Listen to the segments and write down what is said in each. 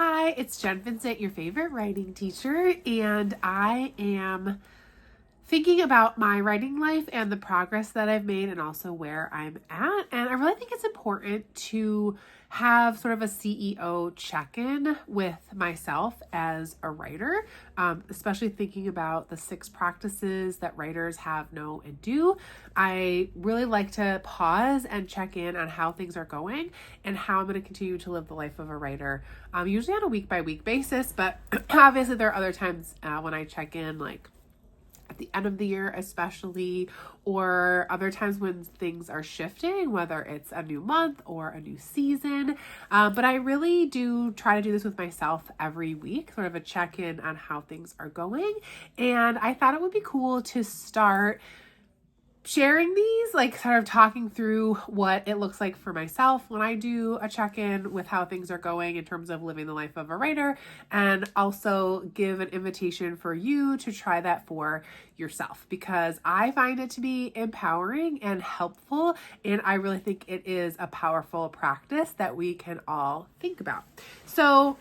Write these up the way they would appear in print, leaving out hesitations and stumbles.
Hi, it's Jen Vincent, your favorite writing teacher, and I am thinking about my writing life and the progress that I've made and also where I'm at. And I really think it's important to have sort of a CEO check-in with myself as a writer, especially thinking about the 6 practices that writers have, know, and do. I really like to pause and check in on how things are going and how I'm going to continue to live the life of a writer, usually on a week-by-week basis. But obviously there are other times when I check in, like at the end of the year especially, or other times when things are shifting, whether it's a new month or a new season. But I really do try to do this with myself every week, sort of a check-in on how things are going. And I thought it would be cool to start sharing these, like sort of talking through what it looks like for myself when I do a check-in with how things are going in terms of living the life of a writer, and also give an invitation for you to try that for yourself, because I find it to be empowering and helpful, and I really think it is a powerful practice that we can all think about. So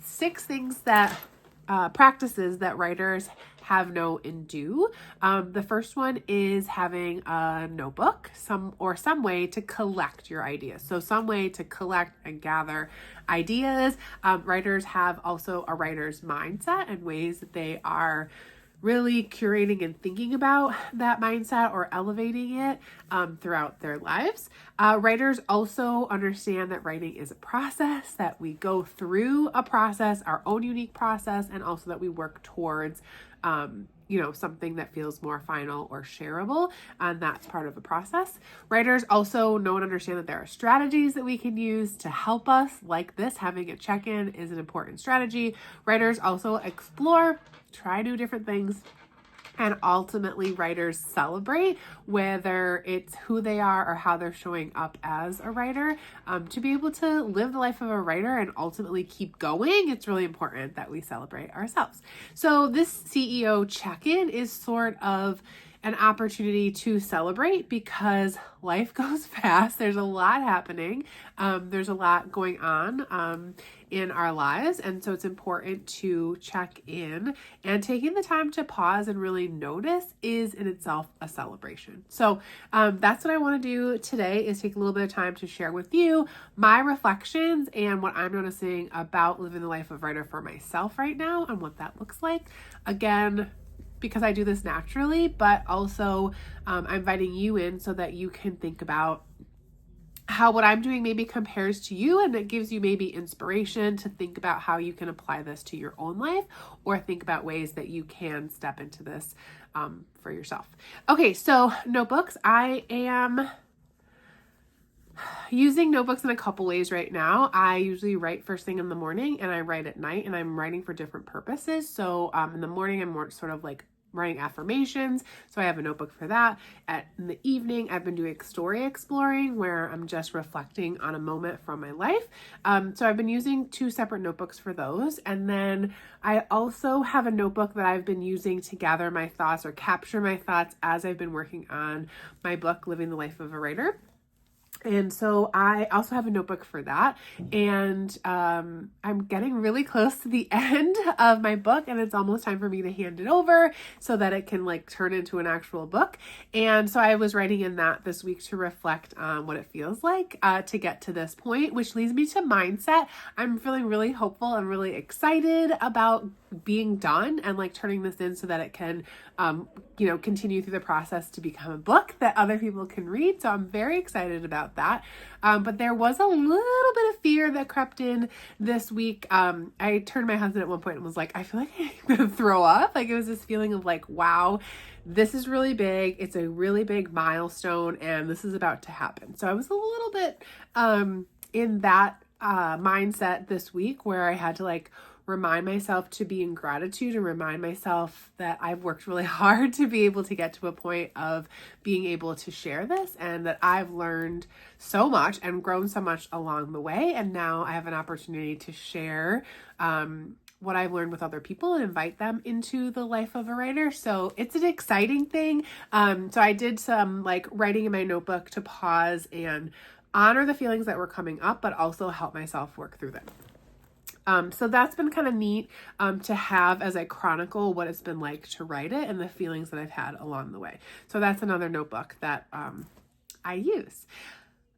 6 things that practices that writers have, know, and do. The first one is having a notebook, some way to collect your ideas. So some way to collect and gather ideas. Writers have also a writer's mindset and ways that they are really curating and thinking about that mindset or elevating it throughout their lives. Writers also understand that writing is a process, that we go through a process, our own unique process, and also that we work towards something that feels more final or shareable, and that's part of the process. Writers also know and understand that there are strategies that we can use to help us, like this. Having a check-in is an important strategy. Writers also explore, try new different things, and ultimately writers celebrate, whether it's who they are or how they're showing up as a writer. To be able to live the life of a writer and ultimately keep going, it's really important that we celebrate ourselves. So this CEO check-in is sort of an opportunity to celebrate, because life goes fast. There's a lot happening. There's a lot going on in our lives. And so it's important to check in, and taking the time to pause and really notice is in itself a celebration. So that's what I want to do today, is take a little bit of time to share with you my reflections and what I'm noticing about living the life of writer for myself right now and what that looks like. Again, because I do this naturally, but also I'm inviting you in so that you can think about how what I'm doing maybe compares to you, and it gives you maybe inspiration to think about how you can apply this to your own life, or think about ways that you can step into this for yourself. Okay, so notebooks. I am using notebooks in a couple ways right now. I usually write first thing in the morning, and I write at night, and I'm writing for different purposes. So in the morning, I'm more sort of like writing affirmations, so I have a notebook for that. In the evening, I've been doing story exploring, where I'm just reflecting on a moment from my life. So I've been using 2 separate notebooks for those. And then I also have a notebook that I've been using to gather my thoughts or capture my thoughts as I've been working on my book, Living the Life of a Writer. And so I also have a notebook for that. And I'm getting really close to the end of my book, and it's almost time for me to hand it over so that it can like turn into an actual book. And so I was writing in that this week to reflect on what it feels like to get to this point, which leads me to mindset. I'm feeling really hopeful and really excited about being done and like turning this in so that it can continue through the process to become a book that other people can read. So I'm very excited about that. But there was a little bit of fear that crept in this week. I turned to my husband at one point and was like, I feel like I'm going to throw up. Like, it was this feeling of like, wow, this is really big. It's a really big milestone, and this is about to happen. So I was a little bit in that mindset this week, where I had to like remind myself to be in gratitude and remind myself that I've worked really hard to be able to get to a point of being able to share this, and that I've learned so much and grown so much along the way. And now I have an opportunity to share what I've learned with other people and invite them into the life of a writer. So it's an exciting thing. So I did some like writing in my notebook to pause and honor the feelings that were coming up, but also help myself work through them. So that's been kind of neat to have as I chronicle what it's been like to write it and the feelings that I've had along the way. So that's another notebook that I use.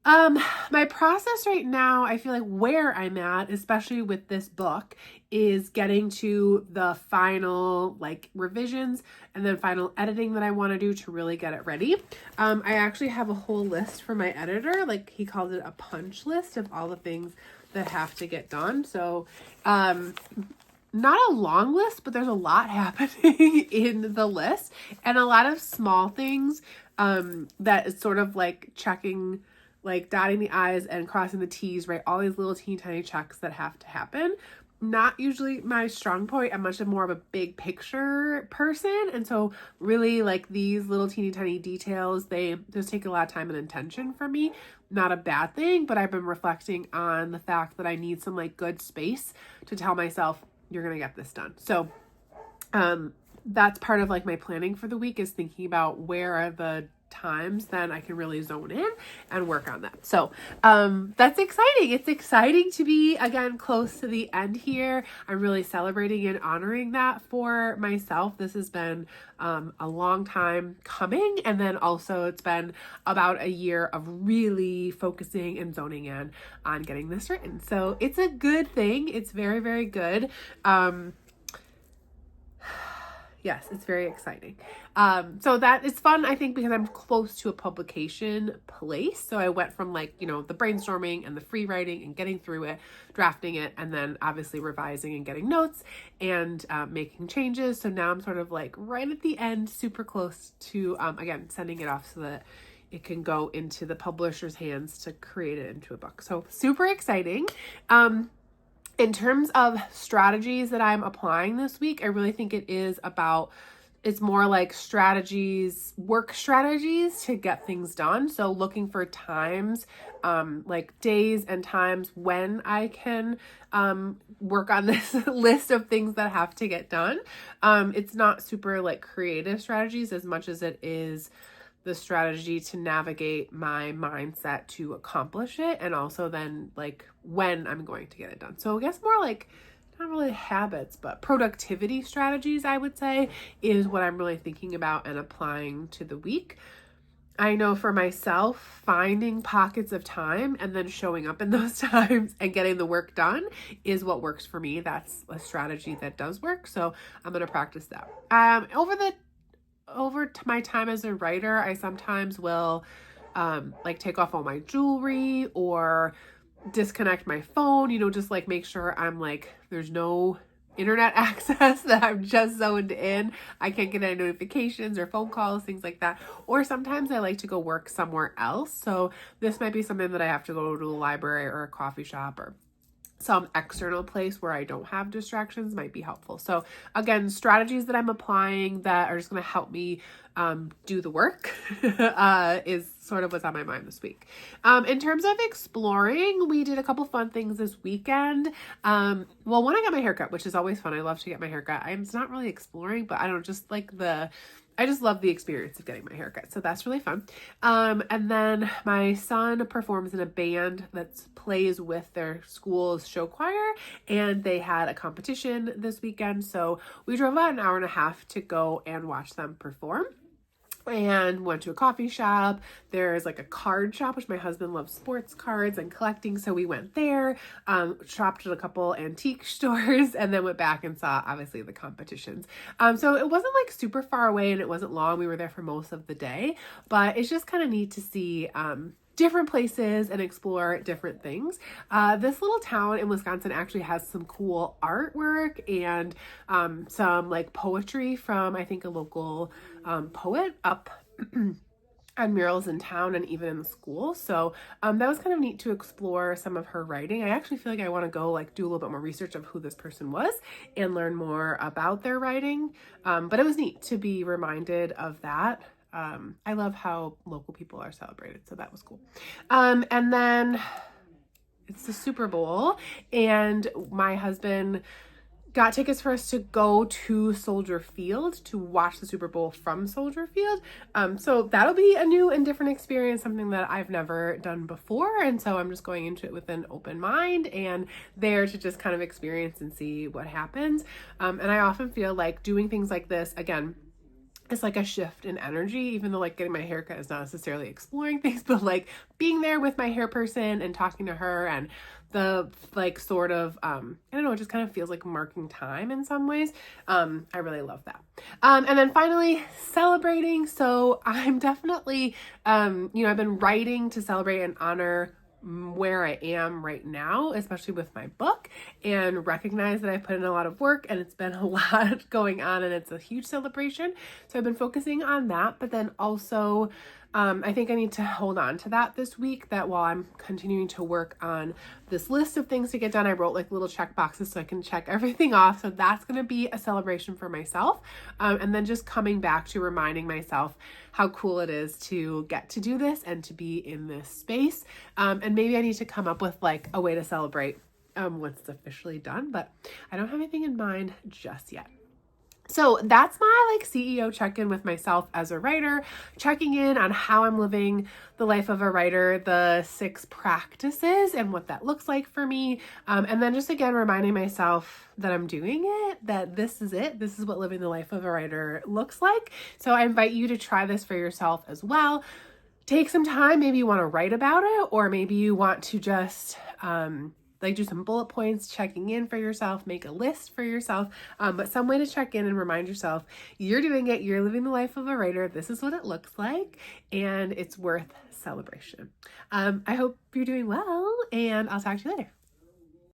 My process right now, I feel like where I'm at, especially with this book, is getting to the final like revisions and then final editing that I want to do to really get it ready. I actually have a whole list for my editor, like he calls it a punch list of all the things that have to get done. So, not a long list, but there's a lot happening in the list and a lot of small things, that is sort of like checking, like dotting the I's and crossing the T's, right? All these little teeny tiny checks that have to happen. Not usually my strong point. I'm much more of a big picture person. And so really like these little teeny tiny details, they just take a lot of time and attention from me. Not a bad thing, but I've been reflecting on the fact that I need some like good space to tell myself, you're going to get this done. So, that's part of like my planning for the week, is thinking about where are the times then I can really zone in and work on that. So that's exciting. It's exciting to be again close to the end here. I'm really celebrating and honoring that for myself. This has been a long time coming, and then also it's been about a year of really focusing and zoning in on getting this written. So it's a good thing. It's very, very good. Yes, it's very exciting. So that is fun, I think, because I'm close to a publication place. So I went from like, the brainstorming and the free writing and getting through it, drafting it, and then obviously revising and getting notes and making changes. So now I'm sort of like right at the end, super close to, again, sending it off so that it can go into the publisher's hands to create it into a book. So super exciting. In terms of strategies that I'm applying this week, I really think it's more like work strategies to get things done. So looking for times, like days and times when I can work on this list of things that have to get done. It's not super like creative strategies as much as it is the strategy to navigate my mindset to accomplish it, and also then like when I'm going to get it done. So I guess more like not really habits, but productivity strategies, I would say, is what I'm really thinking about and applying to the week. I know for myself, finding pockets of time and then showing up in those times and getting the work done is what works for me. That's a strategy that does work. So I'm going to practice that. Over my time as a writer, I sometimes will like take off all my jewelry or disconnect my phone, just like make sure I'm like, there's no internet access, that I'm just zoned in. I can't get any notifications or phone calls, things like that. Or sometimes I like to go work somewhere else. So this might be something that I have to go to a library or a coffee shop or some external place where I don't have distractions might be helpful. So again, strategies that I'm applying that are just going to help me do the work is sort of what's on my mind this week. In terms of exploring, we did a couple fun things this weekend. One, I got my haircut, which is always fun. I love to get my haircut. It's not really exploring, but I don't just like I just love the experience of getting my haircut. So that's really fun. And then my son performs in a band that plays with their school's show choir, and they had a competition this weekend. So we drove about an hour and a half to go and watch them perform. And went to a coffee shop. There's like a card shop, which my husband loves sports cards and collecting. So we went there, shopped at a couple antique stores, and then went back and saw obviously the competitions. So it wasn't like super far away and it wasn't long. We were there for most of the day, but it's just kind of neat to see different places and explore different things. This little town in Wisconsin actually has some cool artwork and some like poetry from, I think, a local poet up on murals in town and even in the school. So that was kind of neat to explore some of her writing. I actually feel like I want to go like do a little bit more research of who this person was and learn more about their writing. But it was neat to be reminded of that. I love how local people are celebrated, so that was cool. And then it's the Super Bowl, and my husband got tickets for us to go to Soldier Field to watch the Super Bowl from Soldier Field. So that'll be a new and different experience, something that I've never done before. And so I'm just going into it with an open mind and there to just kind of experience and see what happens. And I often feel like doing things like this, again, it's like a shift in energy, even though like getting my haircut is not necessarily exploring things, but like being there with my hair person and talking to her and the like sort of, I don't know, it just kind of feels like marking time in some ways. I really love that. And then finally celebrating. So I'm definitely, I've been writing to celebrate and honor where I am right now, especially with my book, and recognize that I've put in a lot of work and it's been a lot going on and it's a huge celebration. So I've been focusing on that, but then also I think I need to hold on to that this week, that while I'm continuing to work on this list of things to get done, I wrote like little check boxes so I can check everything off. So that's going to be a celebration for myself. And then just coming back to reminding myself how cool it is to get to do this and to be in this space. And maybe I need to come up with like a way to celebrate once it's officially done, but I don't have anything in mind just yet. So that's my like CEO check-in with myself as a writer, checking in on how I'm living the life of a writer, the 6 practices and what that looks like for me. And then just again, reminding myself that I'm doing it, that this is it. This is what living the life of a writer looks like. So I invite you to try this for yourself as well. Take some time. Maybe you want to write about it, or maybe you want to just, like do some bullet points, checking in for yourself, make a list for yourself, but some way to check in and remind yourself you're doing it, you're living the life of a writer, this is what it looks like, and it's worth celebration. I hope you're doing well, and I'll talk to you later.